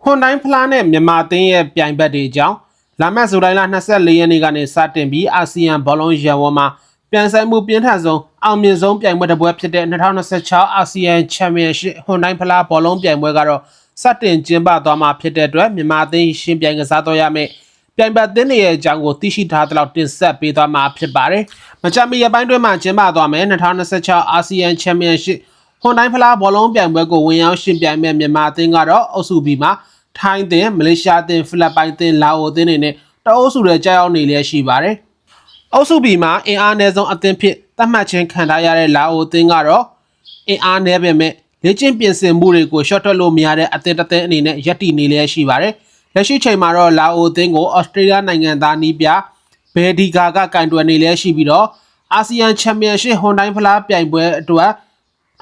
ဟွန်တိုင်းဖလားနဲ့မြန်မာအသင်းရဲ့ပြိုင်ဘက်တွေကြောင့်လာမယ့်ဇူလိုင်လ24ရက်နေ့ကနေစတင်ပြီးအာဆီယံဘောလုံးရန်ပွဲမှာပြန်ဆိုင်မှုပြင်းထန်ဆုံးအောင်မြင်ဆုံးပြိုင်ပွဲတစ်ပွဲဖြစ်တဲ့2026အာဆီယံချန်ပီယံရှစ်ဟွန်တိုင်းဖလားဘောလုံးပြိုင်ပွဲကတော့စတင်ကျင်းပသွားမှာဖြစ်တဲ့အတွက်မြန်မာအသင်းရှင်ပြိုင်ကစားတော့ရမယ့်ပြိုင်ဘက်အသင်းတွေရဲ့အကြောင်းကိုသိရှိထားသလောက်တင်ဆက်ပေးသွားမှာဖြစ်ပါတယ်။မကြမီရက်ပိုင်းတွင်မှကျင်းပသွားမယ်2026အာဆီယံချန်ပီယံရှစ်ဟွန်တိုင်းဖလားဘောလုံးပြိုင်ပွဲကိုဝင်ရောက်ရှင်ပြိုင်မဲ့မြန်မာအသင်းကတော့အုပ်စု B မှာထိုင်းအသင်းမလေးရှားအသင်းဖိလစ်ပိုင်အသင်းလာအိုအသင်းတွေနဲ့တအုပ်စုတွေကြောက်ရောက်နေလျက်ရှိပါတယ်။အုပ်စု B မှာအင်အားနည်းဆုံးအသင်းဖြစ်သတ်မှတ်ခြင်းခံထားရတဲ့လာအိုအသင်းကတော့အင်အားနည်းပေမဲ့လေ့ကျင့်ပြင်ဆင်မှုတွေကိုရှော့ထွက်လို့မရတဲ့အသင်းတစ်သင်းအနေနဲ့ရပ်တည်နေလျက်ရှိပါတယ်။လက်ရှိချိန်မှာတော့လာအိုအသင်းကိုဩစတြေးလျနိုင်ငံသားနီးပြဘယ်ဒီဂါကကင်တွယ်နေလျက်ရှိပြီးတော့အာဆီယံချန်ပီယံရှစ်ဟွန်တိုင်းဖလားပြိုင်ပွဲအတွက်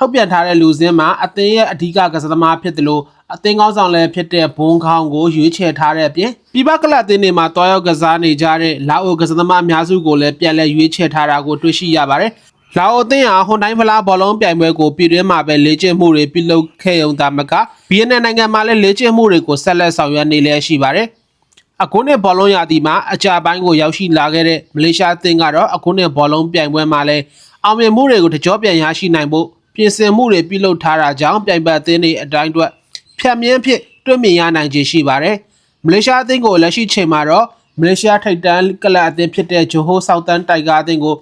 ထုတ်ပြန်ထားတဲ့လူစင်းမှာအသင်းရဲ့အဓိကကစားသမားဖြစ်တယ်လို့အသင်းကောင်းဆောင်လည်းဖြစ်တဲ့ဘွန်ခေါင်ကိုရွေးချယ်ထားတဲ့အပြင်ပြည်ပကလပ်အသင်းတွေမှာတွားရောက်ကစားနေကြတဲ့လာအိုကစားသမားအများစုကိုလည်းပြန်လည်ရွေးချယ်ထားတာကိုတွေ့ရှိရပါတယ်။လာအိုအသင်းဟာဟွန်တိုင်းဖလားဘောလုံးပြိုင်ပွဲကိုပြည်တွင်းမှာပဲလေ့ကျင့်မှုတွေပြုလုပ်ခဲ့ရုံသာမကဗီယက်နမ်နိုင်ငံမှာလည်းလေ့ကျင့်မှုတွေကိုဆက်လက်ဆောင်ရွက်နေလျက်ရှိပါတယ်။အခုနှစ်ဘောလုံးရာသီမှာအကြပိုင်းကိုရောက်ရှိလာခဲ့တဲ့မလေးရှားအသင်းကတော့အခုနှစ်ဘောလုံးပြိုင်ပွဲမှာလည်းအောင်မြင်မှုတွေကိုတကြောပြန်ရရှိနိုင်ဖို့ပြင်ဆင်မှုတွေပြုလုပ်ထားတာကြောင့်ပြိုင်ဘက်အသင်းတွေအတိုင်းအတွက်ဖြတ်မြင့်ဖြစ်တွေ့မြင်ရနိုင်ခြေရှိပါတယ်။မလေးရှားအသင်းကိုလက်ရှိချိန်မှာတော့မလေးရှားထိပ်တန်းကလပ်အသင်းဖြစ်တဲ့ဂျိုဟိုဆောက်တန်တိုင်ဂါအသင်းကို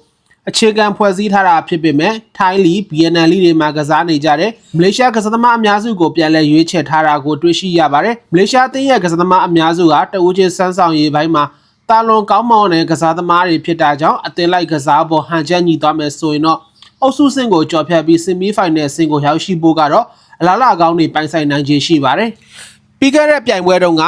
အခြေခံဖွဲ့စည်းထားတာဖြစ်ပေမဲ့ထိုင်းလီဗီယက်နမ်လီတွေမှာကစားနေကြတဲ့မလေးရှားကစားသမားအများစုကိုပြန်လည်ရွေးချယ်ထားတာကိုတွေ့ရှိရပါတယ်။မလေးရှားအသင်းရဲ့ကစားသမားအများစုကတဦးချင်းစမ်းဆောင်ရေးပိုင်းမှာတာလွန်ကောင်းမွန်တဲ့ကစားသမားတွေဖြစ်တာကြောင့်အသင်းလိုက်ကစားပေါ်ဟန်ချက်ညီသွားမယ်ဆိုရင်တော့အုပ်စုဆင့်ကိုကြော်ဖြတ်ပြီးဆီမီဖိုင်နယ်ဆင့်ကိုရောက်ရှိဖို့ကတော့အလားအကောင်းတွေပိုင်ဆိုင်နိုင်ခြေရှိပါတယ်။ပြီးခဲ့တဲ့ပြိုင်ပွဲတုန်းက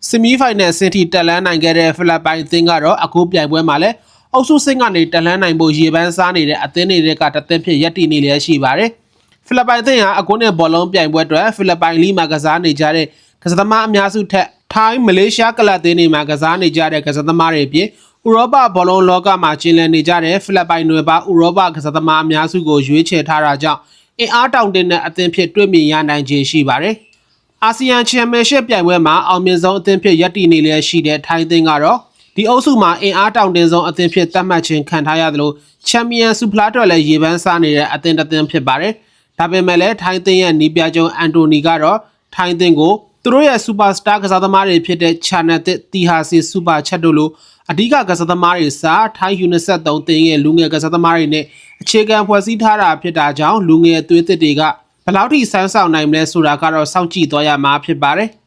ဆီမီဖိုင်နယ်ဆင့်ထိတက်လှမ်းနိုင်ခဲ့တဲ့ဖိလစ်ပိုင်အသင်းကတော့အခုပြိုင်ပွဲမှာလည်းအုပ်စုဆင့်ကနေတက်လှမ်းနိုင်ဖို့ရေပန်းစားနေတဲ့အသင်းတွေကတသင်းဖြစ်ရပ်တည်နေလျက်ရှိပါတယ်။ဖိလစ်ပိုင်အသင်းဟာအခုနှစ်ဘောလုံးပြိုင်ပွဲအတွက်ဖိလစ်ပိုင်လီမှာကစားနေကြတဲ့ကစားသမားအများစုထက်ထိုင်းမလေးရှားကလပ်အသင်းတွေမှာကစားနေကြတဲ့ကစားသမားတွေအပြင်ဥရောပဘောလုံးလောကမှာကျင်းလည်နေကြတဲ့ဖိလစ်ပိုင်နွယ်ပါဥရောပကစားသမားအများစုကိုရွေးချယ်ထားတာကြောင့်အင်အားတောင့်တင်းတဲ့အသင်းဖြစ်တွေ့မြင်ရနိုင်ခြေရှိပါတယ်။အာဆီယံချန်ပီယံရှစ်ပြိုင်ပွဲမှာအောင်မြင်ဆုံးအသင်းဖြစ်ရပ်တည်နေလျက်ရှိတဲ့ထိုင်းအသင်းကတော့ဒီအုပ်စုမှာအင်အားတောင့်တင်းဆုံးအသင်းဖြစ်သတ်မှတ်ခြင်းခံထားရသလိုချန်ပီယံဆုဖလားအတွက်လည်းရေပန်းစားနေတဲ့အသင်းတစ်သင်းဖြစ်ပါတယ်။ဒါပေမဲ့လည်းထိုင်းအသင်းရဲ့နီးပြချုပ်အန်တိုနီကတော့ထိုင်းအသင်းကိုသူတို့ရဲ့စူပါစတာကစားသမားတွေဖြစ်တဲ့ချာနက်တစ်တီဟာစီစူပါချက်တို့လိုအဓိကကစားသမားတွေစားထိုင်းယူနီဆက်3တင်းရဲ့လူငယ်ကစားသမားတွေနဲ့အခြေခံဖွဲ့စည်းထားတာဖြစ်တာကြောင့်လူငယ်အသွေးသစ်တွေကဘယ်လောက်ထိစမ်းဆောင်နိုင်မလဲဆိုတာကတော့စောင့်ကြည့်သွားရမှာဖြစ်ပါတယ်။